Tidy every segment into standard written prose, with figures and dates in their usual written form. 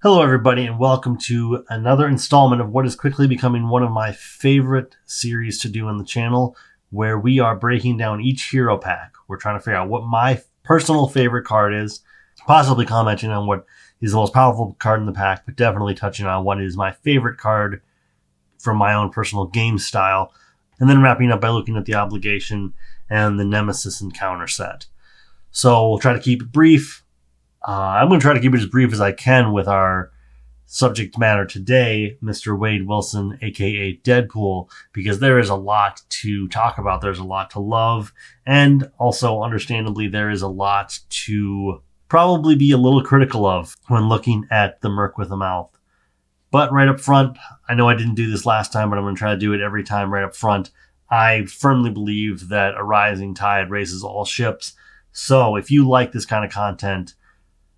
Hello, everybody, and welcome to another installment of what is quickly becoming one of my favorite series to do on the channel, where we are breaking down each hero pack. We're trying to figure out what my personal favorite card is, possibly commenting on what is the most powerful card in the pack, but definitely touching on what is my favorite card from my own personal game style, and then wrapping up by looking at the obligation and the Nemesis encounter set. So we'll try to keep it brief. I'm going to try to keep it as brief as I can with our subject matter today, Mr. Wade Wilson, aka Deadpool, because there is a lot to talk about. There's a lot to love, and also, understandably, there is a lot to probably be a little critical of when looking at the Merc with a Mouth. But right up front, I know I didn't do this last time, but I'm going to try to do it every time right up front. I firmly believe that a rising tide raises all ships. So if you like this kind of content,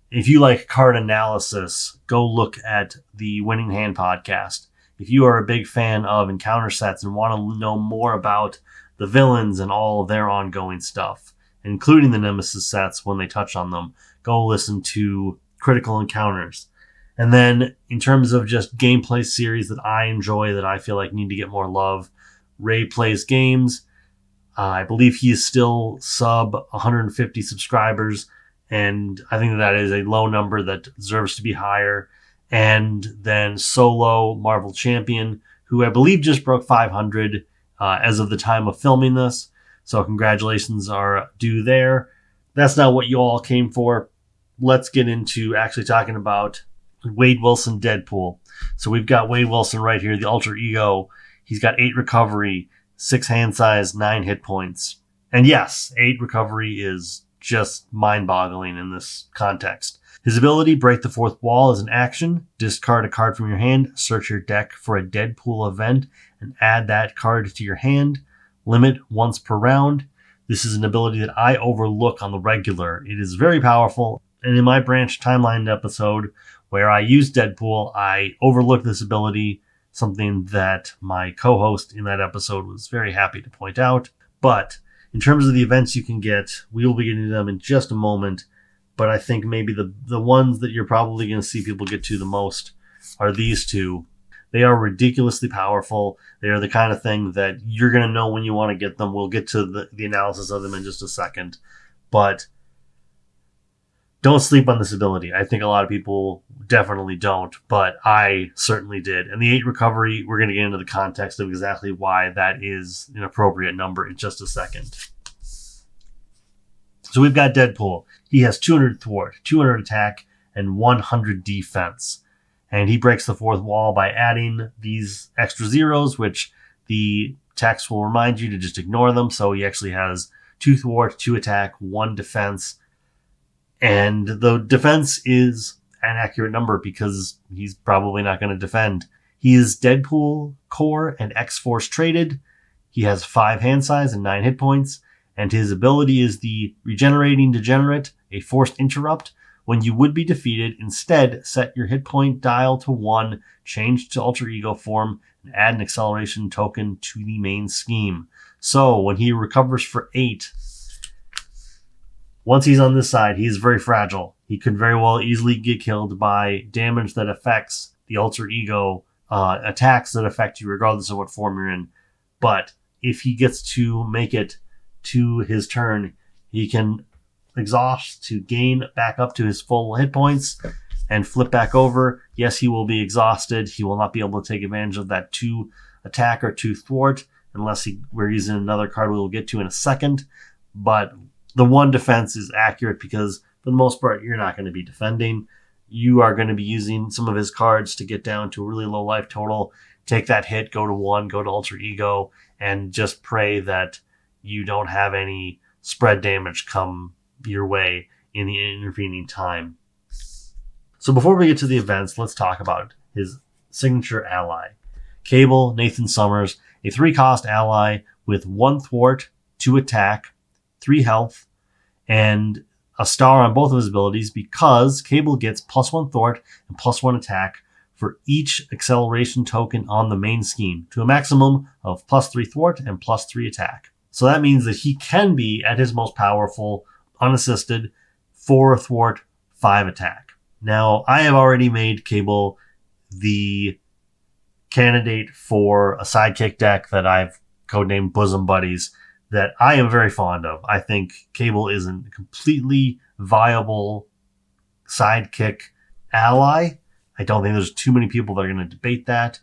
if you like card analysis, go look at the Winning Hand podcast. If you are a big fan of encounter sets and want to know more about the villains and all of their ongoing stuff, including the Nemesis sets when they touch on them, go listen to Critical Encounters. And then in terms of just gameplay series that I enjoy, that I feel like need to get more love, Ray Plays Games. I believe he is still sub 150 subscribers. And I think that is a low number that deserves to be higher. And then Solo Marvel Champion, who I believe just broke 500 as of the time of filming this. So congratulations are due there. That's not what you all came for. Let's get into actually talking about Wade Wilson Deadpool. So we've got Wade Wilson right here, the alter ego. He's got 8 recovery, 6 hand size, 9 hit points. And yes, 8 recovery is just mind-boggling in this context. His ability, Break the Fourth Wall, is an action. Discard a card from your hand, search your deck for a Deadpool event, and add that card to your hand. Limit once per round. This is an ability that I overlook on the regular. It is very powerful, and in my branch timeline episode where I used Deadpool, I overlooked this ability, something that my co-host in that episode was very happy to point out. But in terms of the events you can get, we will be getting to them in just a moment, but I think maybe the ones that you're probably going to see people get to the most are these two. They are ridiculously powerful. They are the kind of thing that you're going to know when you want to get them. We'll get to the analysis of them in just a second, but don't sleep on this ability. I think a lot of people definitely don't, but I certainly did. And the 8 recovery, we're going to get into the context of exactly why that is an appropriate number in just a second. So we've got Deadpool. He has 200 thwart, 200 attack, and 100 defense. And he breaks the fourth wall by adding these extra zeros, which the text will remind you to just ignore them. So he actually has 2 thwart, 2 attack, 1 defense. And the defense is an accurate number because he's probably not going to defend. He is Deadpool Core and X-Force traded. He has 5 hand size and 9 hit points. And his ability is the Regenerating Degenerate, a forced interrupt. When you would be defeated, instead set your hit point dial to 1, change to alter ego form, and add an acceleration token to the main scheme. So when he recovers for 8, once he's on this side, he is very fragile. He could very well easily get killed by damage that affects the alter ego, attacks that affect you regardless of what form you're in. But if he gets to make it to his turn, he can exhaust to gain back up to his full hit points and flip back over. Yes, he will be exhausted. He will not be able to take advantage of that 2 attack or 2 thwart unless we're using another card we will get to in a second. But the 1 defense is accurate because for the most part, you're not going to be defending. You are going to be using some of his cards to get down to a really low life total, take that hit, go to 1, go to alter ego, and just pray that you don't have any spread damage come your way in the intervening time. So before we get to the events, let's talk about his signature ally. Cable Nathan Summers, a 3-cost ally with 1 thwart, 2 attack, 3 health, and a star on both of his abilities because Cable gets +1 thwart and +1 attack for each acceleration token on the main scheme to a maximum of +3 thwart and +3 attack. So that means that he can be at his most powerful, unassisted, 4 thwart, 5 attack. Now, I have already made Cable the candidate for a sidekick deck that I've codenamed Bosom Buddies that I am very fond of. I think Cable is a completely viable sidekick ally. I don't think there's too many people that are going to debate that.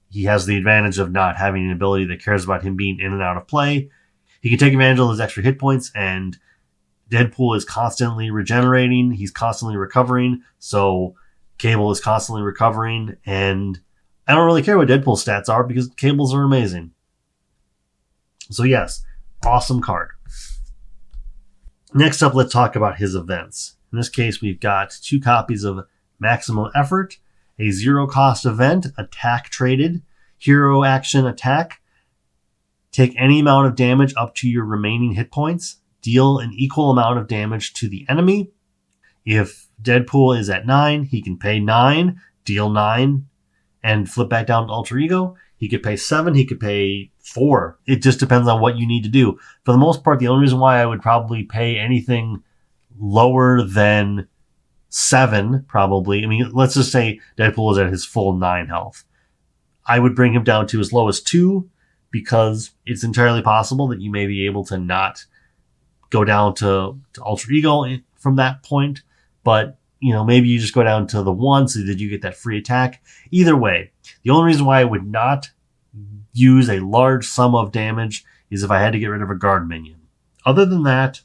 He has the advantage of not having an ability that cares about him being in and out of play. He can take advantage of those extra hit points, and Deadpool is constantly regenerating. He's constantly recovering, so Cable is constantly recovering, and I don't really care what Deadpool's stats are because Cable's are amazing. So yes, awesome card. Next up, let's talk about his events. In this case, we've got 2 copies of Maximum Effort, a 0-cost event, attack traded, hero action attack. Take any amount of damage up to your remaining hit points. Deal an equal amount of damage to the enemy. If Deadpool is at 9, he can pay 9, deal 9, and flip back down to Alter Ego. He could pay 7, he could pay 4. It just depends on what you need to do. For the most part, the only reason why I would probably pay anything lower than 7, probably, I mean, let's just say Deadpool is at his full 9 health. I would bring him down to as low as 2, because it's entirely possible that you may be able to not go down to Alter Ego from that point. But, maybe you just go down to the 1 so that you get that free attack. Either way, the only reason why I would not use a large sum of damage is if I had to get rid of a guard minion. Other than that,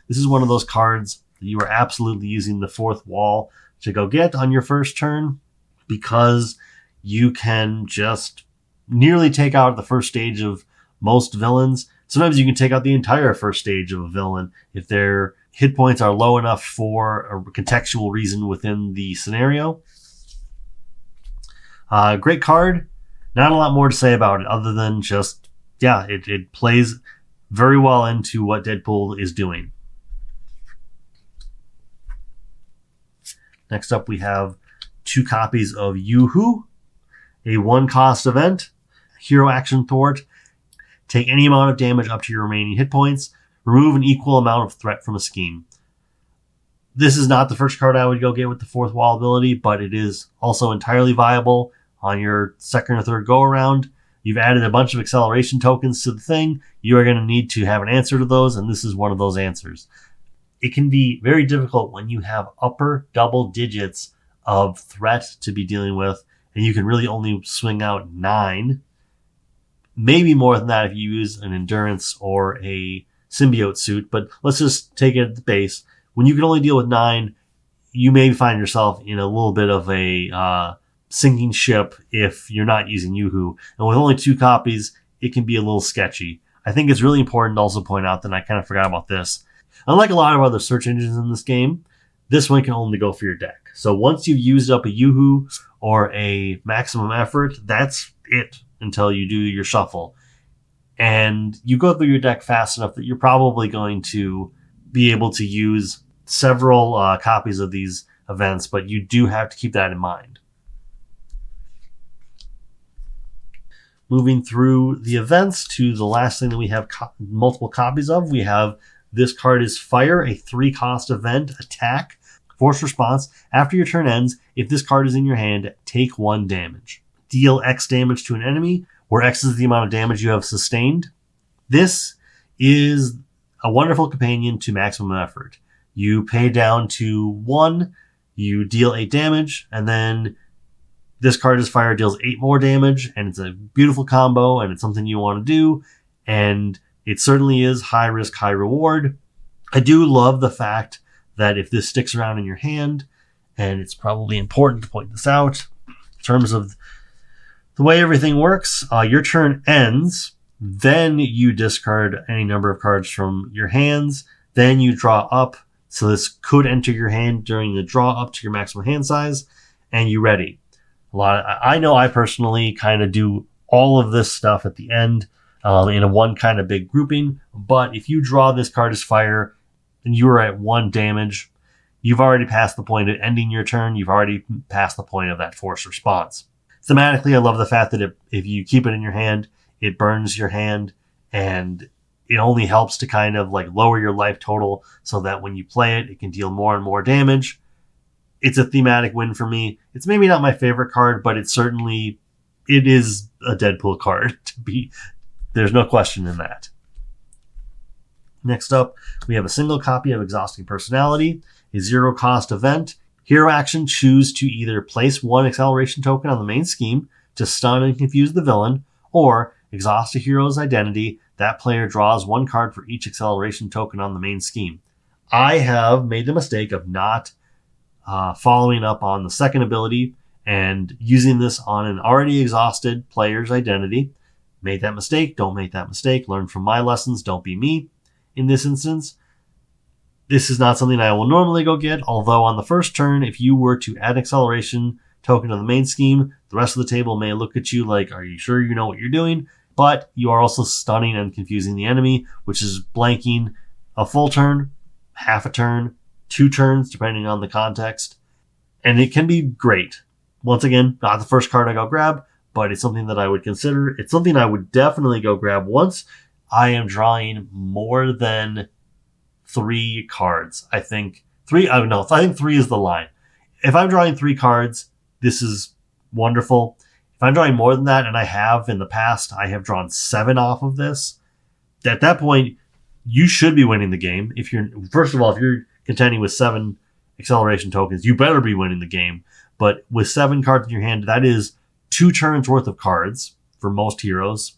this is one of those cards that you are absolutely using the 4th wall to go get on your first turn, because you can just nearly take out the first stage of most villains. Sometimes you can take out the entire first stage of a villain if their hit points are low enough for a contextual reason within the scenario. Great card. Not a lot more to say about it other than just, it plays very well into what Deadpool is doing. Next up, we have 2 copies of Yoo-Hoo, a 1-cost event. Hero action thwart. Take any amount of damage up to your remaining hit points. Remove an equal amount of threat from a scheme. This is not the first card I would go get with the 4th wall ability, but it is also entirely viable on your second or third go around. You've added a bunch of acceleration tokens to the thing. You are going to need to have an answer to those, and this is one of those answers. It can be very difficult when you have upper double digits of threat to be dealing with, and you can really only swing out 9. Maybe more than that if you use an endurance or a symbiote suit, but let's just take it at the base. When you can only deal with 9, you may find yourself in a little bit of a sinking ship if you're not using Yoo-Hoo. And with only 2 copies, it can be a little sketchy. I think it's really important to also point out that I kind of forgot about this. Unlike a lot of other search engines in this game, this one can only go for your deck. So once you've used up a Yoo-Hoo or a Maximum Effort, that's it until you do your shuffle. And you go through your deck fast enough that you're probably going to be able to use several copies of these events, but you do have to keep that in mind. Moving through the events to the last thing that we have multiple copies of, we have this card is Fire, a 3-cost event, attack, force response. After your turn ends, if this card is in your hand, take 1 damage. Deal X damage to an enemy, where X is the amount of damage you have sustained. This is a wonderful companion to Maximum Effort. You pay down to 1, you deal 8 damage, and then this card is Fire, deals 8 more damage, and it's a beautiful combo, and it's something you want to do, and it certainly is high risk, high reward. I do love the fact that if this sticks around in your hand, and it's probably important to point this out, in terms of the way everything works, your turn ends, then you discard any number of cards from your hands, then you draw up, so this could enter your hand during the draw up to your maximum hand size, and you ready. I know I personally kind of do all of this stuff at the end in a one kind of big grouping, but if you draw this card as Fire and you are at 1 damage, you've already passed the point of ending your turn, you've already passed the point of that force response. Thematically, I love the fact that if you keep it in your hand, it burns your hand, and it only helps to kind of like lower your life total so that when you play it, it can deal more and more damage. it's a thematic win for me. It's maybe not my favorite card, but it is a Deadpool card to be. There's no question in that. Next up, we have a single copy of Exhausting Personality, a zero-cost event. Hero action, choose to either place one acceleration token on the main scheme to stun and confuse the villain, or exhaust a hero's identity. That player draws one card for each acceleration token on the main scheme. I have made the mistake of not following up on the second ability and using this on an already exhausted player's identity. Made that mistake. Don't make that mistake. Learn from my lessons. Don't be me. In this instance, this is not something I will normally go get, although on the first turn, if you were to add acceleration token to the main scheme, the rest of the table may look at you like, are you sure you know what you're doing? But you are also stunning and confusing the enemy, which is blanking a full turn, half a turn, 2 turns, depending on the context. And it can be great. Once again, not the first card I go grab, but it's something that I would consider. It's something I would definitely go grab once I am drawing more than 3 cards. I think 3 is the line. If I'm drawing 3 cards, this is wonderful. If I'm drawing more than that, and I have in the past, I have drawn 7 off of this. At that point, you should be winning the game. First of all, if you're contending with 7 acceleration tokens, you better be winning the game. But with 7 cards in your hand, that is 2 turns worth of cards for most heroes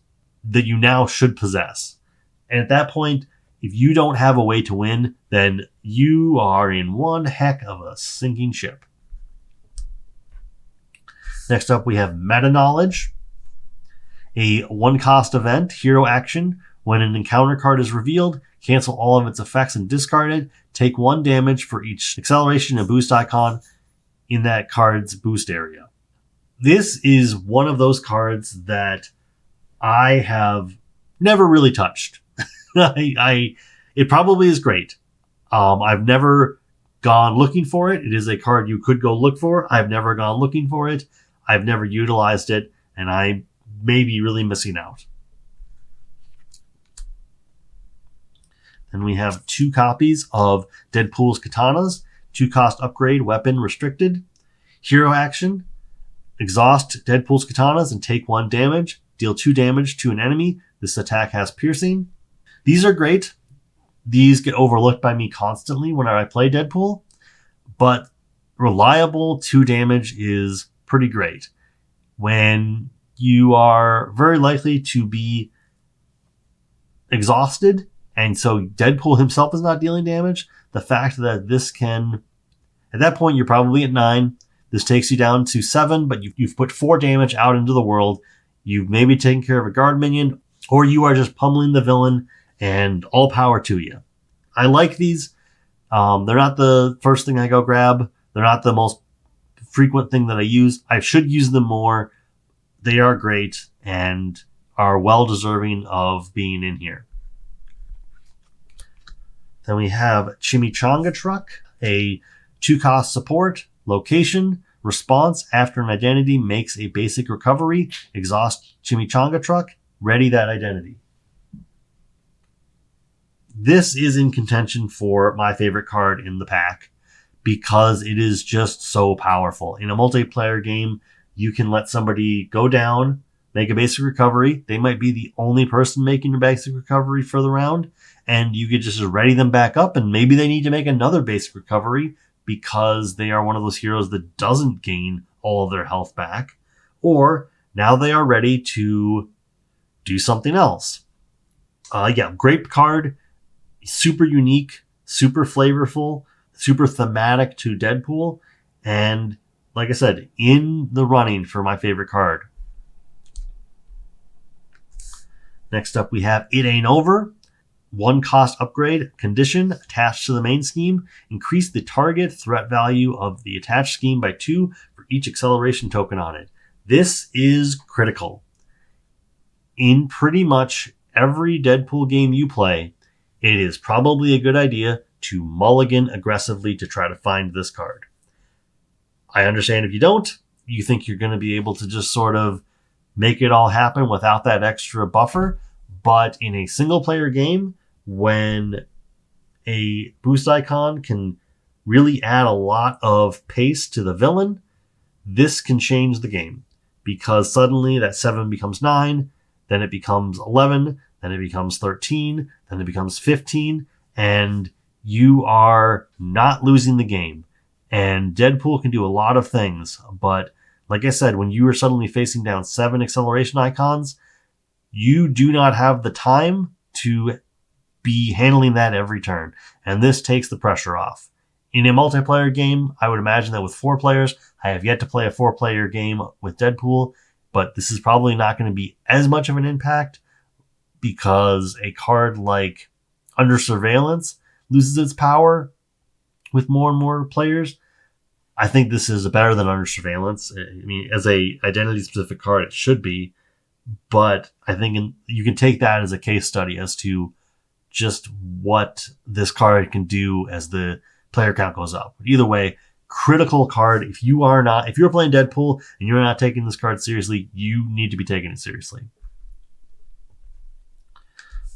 that you now should possess. And at that point, if you don't have a way to win, then you are in one heck of a sinking ship. Next up, we have Metaknowledge, a 1-cost event, hero action. When an encounter card is revealed, cancel all of its effects and discard it. Take 1 damage for each acceleration and boost icon in that card's boost area. This is one of those cards that I have never really touched. It probably is great. I've never gone looking for it. It is a card you could go look for. I've never gone looking for it. I've never utilized it, and I may be really missing out. Then we have 2 copies of Deadpool's Katanas, 2-cost upgrade, weapon restricted. Hero action, exhaust Deadpool's Katanas and take 1 damage. Deal 2 damage to an enemy. This attack has piercing. These are great. These get overlooked by me constantly when I play Deadpool, but reliable 2 damage is pretty great. When you are very likely to be exhausted, and so Deadpool himself is not dealing damage, the fact that this can, at that point, you're probably at 9. This takes you down to 7, but you've put 4 damage out into the world. You've maybe taken care of a guard minion, or you are just pummeling the villain, and all power to you. I like these. They're not the first thing I go grab. They're not the most frequent thing that I use. I should use them more. They are great and are well deserving of being in here. Then we have Chimichanga Truck, a 2-cost support, location, response after an identity makes a basic recovery, exhaust Chimichanga Truck, ready that identity. This is in contention for my favorite card in the pack because it is just so powerful. In a multiplayer game, you can let somebody go down, make a basic recovery. They might be the only person making a basic recovery for the round, and you could just ready them back up, and maybe they need to make another basic recovery because they are one of those heroes that doesn't gain all of their health back, or now they are ready to do something else. Great card. Super unique, super flavorful, super thematic to Deadpool, and like I said, in the running for my favorite card. Next up, we have It Ain't Over. 1-cost upgrade, condition attached to the main scheme. Increase the target threat value of the attached scheme by 2 for each acceleration token on it. This is critical. In pretty much every Deadpool game you play, it is probably a good idea to mulligan aggressively to try to find this card. I understand if you don't, you think you're going to be able to just sort of make it all happen without that extra buffer. But in a single player game, when a boost icon can really add a lot of pace to the villain, this can change the game. Because suddenly that 7 becomes 9, then it becomes 11, then it becomes 13, then it becomes 15, and you are not losing the game. And Deadpool can do a lot of things, but like I said, when you are suddenly facing down 7 acceleration icons, you do not have the time to be handling that every turn. And this takes the pressure off. In a multiplayer game, I would imagine that with 4 players, I have yet to play a 4-player game with Deadpool, but this is probably not going to be as much of an impact because a card like Under Surveillance loses its power with more and more players. I think this is better than Under Surveillance. I mean, as a identity-specific card, it should be, but I think you can take that as a case study as to just what this card can do as the player count goes up. But either way, critical card. If you're playing Deadpool and you're not taking this card seriously, you need to be taking it seriously.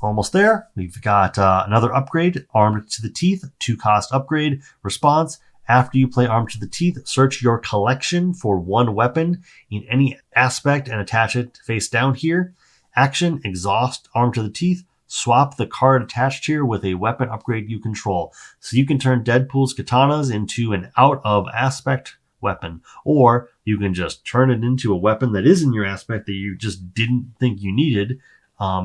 Almost there. We've got another upgrade, Armed to the Teeth, 2-cost upgrade. Response: after you play Armed to the Teeth, search your collection for 1 weapon in any aspect and attach it face down here. Action: exhaust Armed to the Teeth. Swap the card attached here with a weapon upgrade you control. So you can turn Deadpool's katanas into an out-of-aspect weapon, or you can just turn it into a weapon that is in your aspect that you just didn't think you needed.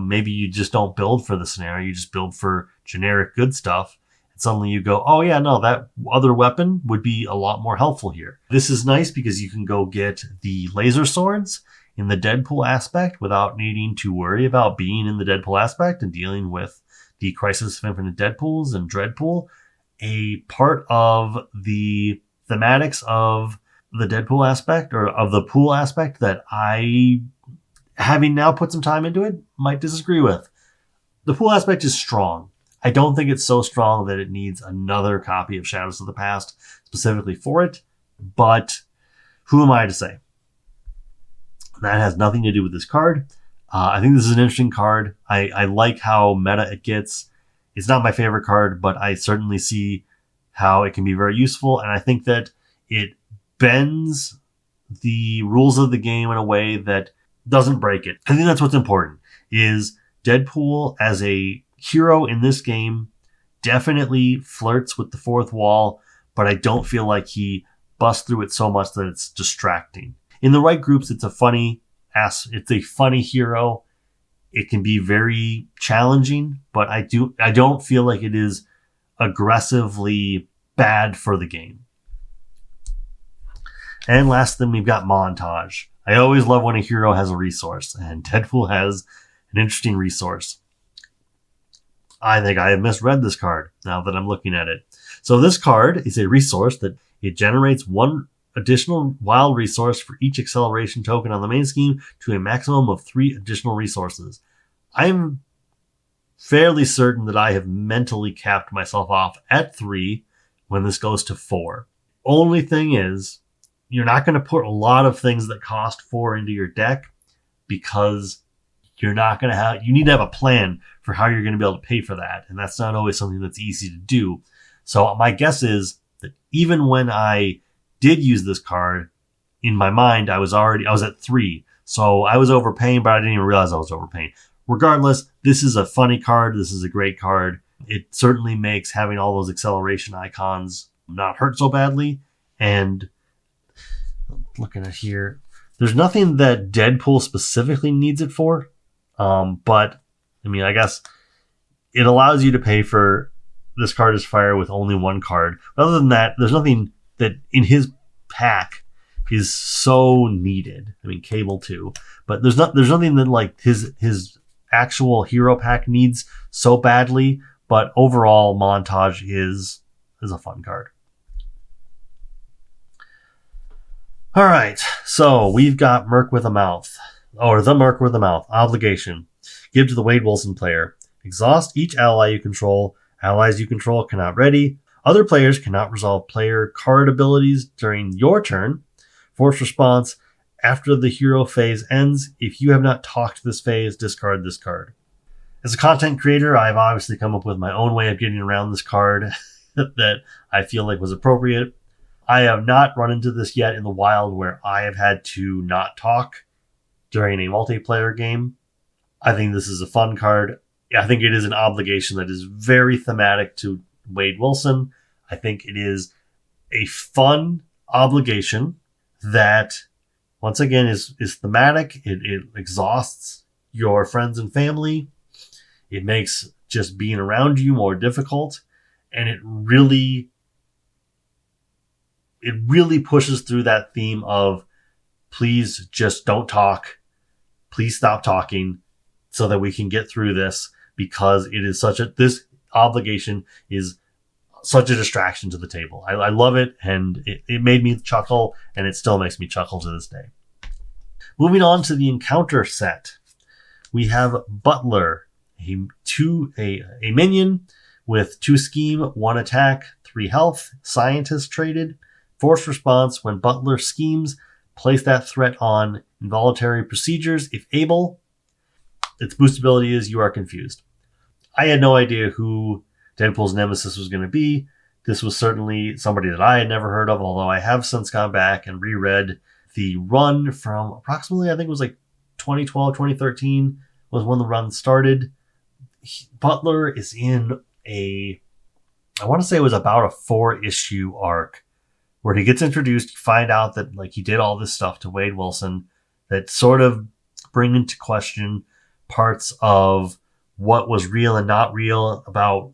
Maybe you just don't build for the scenario, you just build for generic good stuff. And suddenly you go, oh yeah, no, that other weapon would be a lot more helpful here. This is nice because you can go get the laser swords in the Deadpool aspect without needing to worry about being in the Deadpool aspect and dealing with the Crisis of Infinite Deadpools and Dreadpool. A part of the thematics of the Deadpool aspect, or of the pool aspect, that I, having now put some time into it, might disagree with. The pool aspect is strong. I don't think it's so strong that it needs another copy of Shadows of the Past specifically for it, but who am I to say? That has nothing to do with this card. I think this is an interesting card. I like how meta it gets. It's not my favorite card, but I certainly see how it can be very useful. And I think that it bends the rules of the game in a way that doesn't break it. I think that's what's important, is Deadpool as a hero in this game definitely flirts with the fourth wall, but I don't feel like he busts through it so much that it's distracting. In the right groups, it's a funny hero. It can be very challenging, but I don't feel like it is aggressively bad for the game. And last thing, we've got Montage. I always love when a hero has a resource, and Deadpool has an interesting resource. I think I have misread this card now that I'm looking at it. So this card is a resource that it generates 1 additional wild resource for each acceleration token on the main scheme to a maximum of 3 additional resources. I'm fairly certain that I have mentally capped myself off at 3 when this goes to 4. Only thing is, you're not going to put a lot of things that cost 4 into your deck because you need to have a plan for how you're going to be able to pay for that. And that's not always something that's easy to do. So my guess is that even when I did use this card, in my mind, I was at 3. So I was overpaying, but I didn't even realize I was overpaying. Regardless, this is a funny card. This is a great card. It certainly makes having all those acceleration icons not hurt so badly. And looking at here, there's nothing that Deadpool specifically needs it for. But I mean, I guess it allows you to pay for this card as fire with only 1 card. Other than that, there's nothing that in his pack is so needed. I mean, Cable too, but there's nothing that like his actual hero pack needs so badly. But overall, Montage is a fun card. All right, so we've got Merc with a Mouth, or the Merc with a Mouth. Obligation: give to the Wade Wilson player. Exhaust each ally you control. Allies you control cannot ready. Other players cannot resolve player card abilities during your turn. Force response: after the hero phase ends, if you have not talked this phase, discard this card. As a content creator, I've obviously come up with my own way of getting around this card. that I feel like was appropriate. I have not run into this yet in the wild where I have had to not talk during a multiplayer game. I think this is a fun card. I think it is an obligation that is very thematic to Wade Wilson. I think it is a fun obligation that, once again, is thematic. It exhausts your friends and family. It makes just being around you more difficult. And it really pushes through that theme of, please just don't talk. Please stop talking so that we can get through this, because it is this obligation is such a distraction to the table. I love it, and it made me chuckle, and it still makes me chuckle to this day. Moving on to the encounter set, we have Butler, a minion with 2 scheme, 1 attack, 3 health, scientist traded, force response. When Butler schemes, place that threat on involuntary procedures if able. Its boost ability is you are confused. I had no idea who Deadpool's Nemesis was going to be. This was certainly somebody that I had never heard of, although I have since gone back and reread the run from approximately, I think it was like 2012, 2013 was when the run started. Butler is in I want to say it was about a 4-issue arc where he gets introduced. You find out that like he did all this stuff to Wade Wilson that sort of bring into question parts of what was real and not real about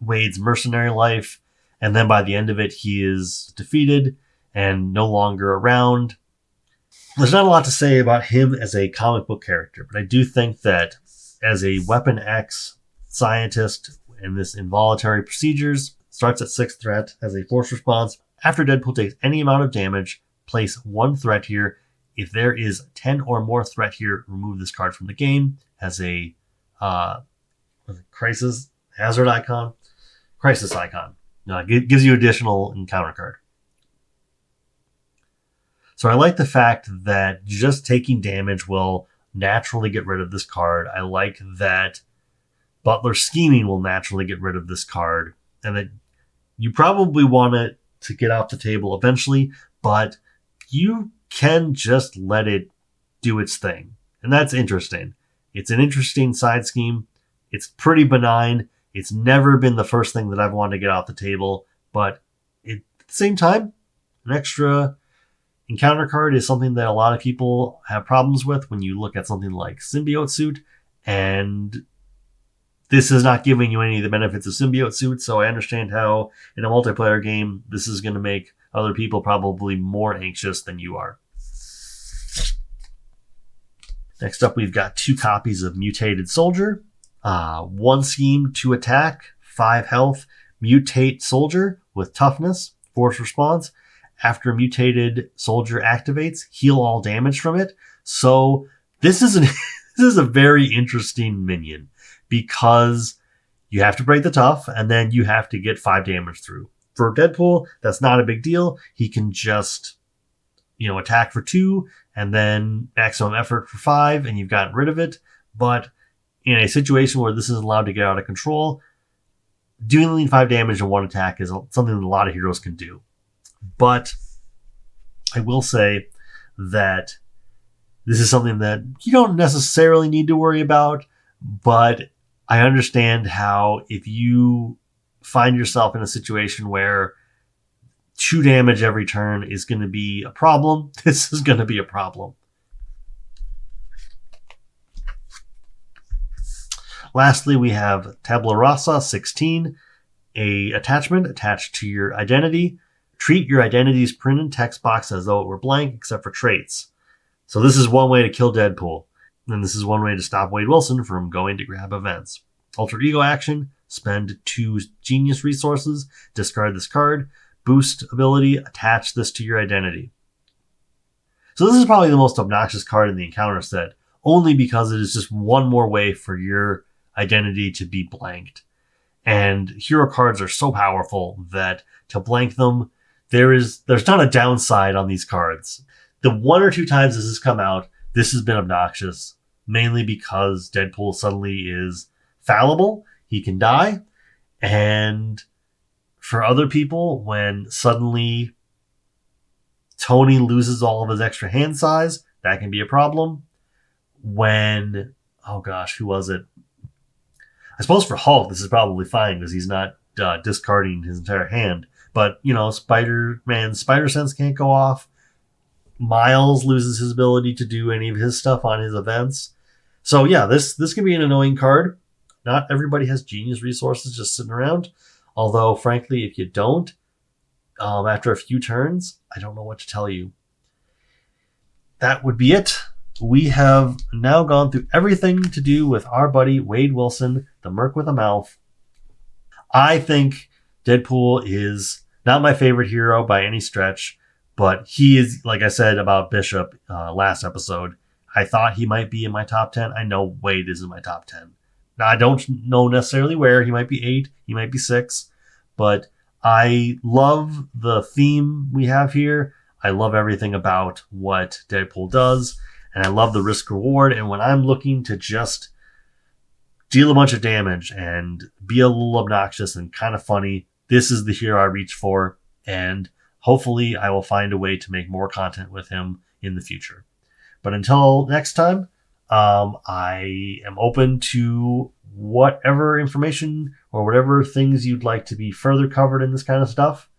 Wade's mercenary life. And then by the end of it, he is defeated and no longer around. There's not a lot to say about him as a comic book character, but I do think that as a Weapon X scientist in this involuntary procedures, starts at 6th threat, has a force response. After Deadpool takes any amount of damage, place 1 threat here. If there is 10 or more threat here, remove this card from the game. Has a crisis hazard icon, crisis icon. It gives you additional encounter card. So I like the fact that just taking damage will naturally get rid of this card. I like that Butler scheming will naturally get rid of this card, and that you probably want it to get off the table eventually, but you can just let it do its thing. And that's interesting. It's an interesting side scheme. It's pretty benign. It's never been the first thing that I've wanted to get off the table, but at the same time, an extra encounter card is something that a lot of people have problems with when you look at something like Symbiote Suit, and this is not giving you any of the benefits of Symbiote Suit, so I understand how in a multiplayer game this is going to make other people probably more anxious than you are. Next up, we've got 2 copies of Mutated Soldier. 1 scheme, 2 attack, 5 health, Mutate Soldier with toughness, force response. After Mutated Soldier activates, heal all damage from it. So this is a very interesting minion, because you have to break the tough and then you have to get 5 damage through. For Deadpool, that's not a big deal. He can just, attack for 2 and then maximum effort for 5 and you've gotten rid of it. But in a situation where this is allowed to get out of control, dealing 5 damage in 1 attack is something that a lot of heroes can do. But I will say that this is something that you don't necessarily need to worry about, but I understand how if you find yourself in a situation where 2 damage every turn is going to be a problem, this is going to be a problem. Lastly, we have Tabula Rasa 16, a attachment attached to your identity. Treat your identity's printed text box as though it were blank except for traits. So this is one way to kill Deadpool. And this is one way to stop Wade Wilson from going to grab events. Alter Ego action, spend 2 genius resources, discard this card, boost ability, attach this to your identity. So this is probably the most obnoxious card in the encounter set, only because it is just one more way for your identity to be blanked. And hero cards are so powerful that to blank them, there's not a downside on these cards. The 1 or 2 times this has come out, this has been obnoxious, mainly because Deadpool suddenly is fallible. He can die, and For other people, when suddenly Tony loses all of his extra hand size, that can be a problem. When, oh gosh, who was it? I suppose for Hulk, this is probably fine because he's not discarding his entire hand. But, Spider-Man's spider sense can't go off. Miles loses his ability to do any of his stuff on his events. So, yeah, this can be an annoying card. Not everybody has genius resources just sitting around. Although, frankly, if you don't, after a few turns, I don't know what to tell you. That would be it. We have now gone through everything to do with our buddy Wade Wilson, the Merc with a Mouth. I think Deadpool is not my favorite hero by any stretch, but he is, like I said about Bishop last episode, I thought he might be in my top 10. I know Wade is in my top 10. Now, I don't know necessarily where. He might be 8, he might be 6, but I love the theme we have here. I love everything about what Deadpool does, and I love the risk reward. And when I'm looking to just deal a bunch of damage and be a little obnoxious and kind of funny, this is the hero I reach for, and hopefully I will find a way to make more content with him in the future. But until next time, I am open to whatever information or whatever things you'd like to be further covered in this kind of stuff.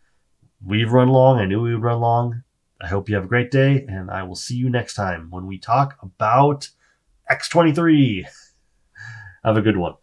We've run long. I knew we would run long. I hope you have a great day, and I will see you next time when we talk about X-23. Have a good one.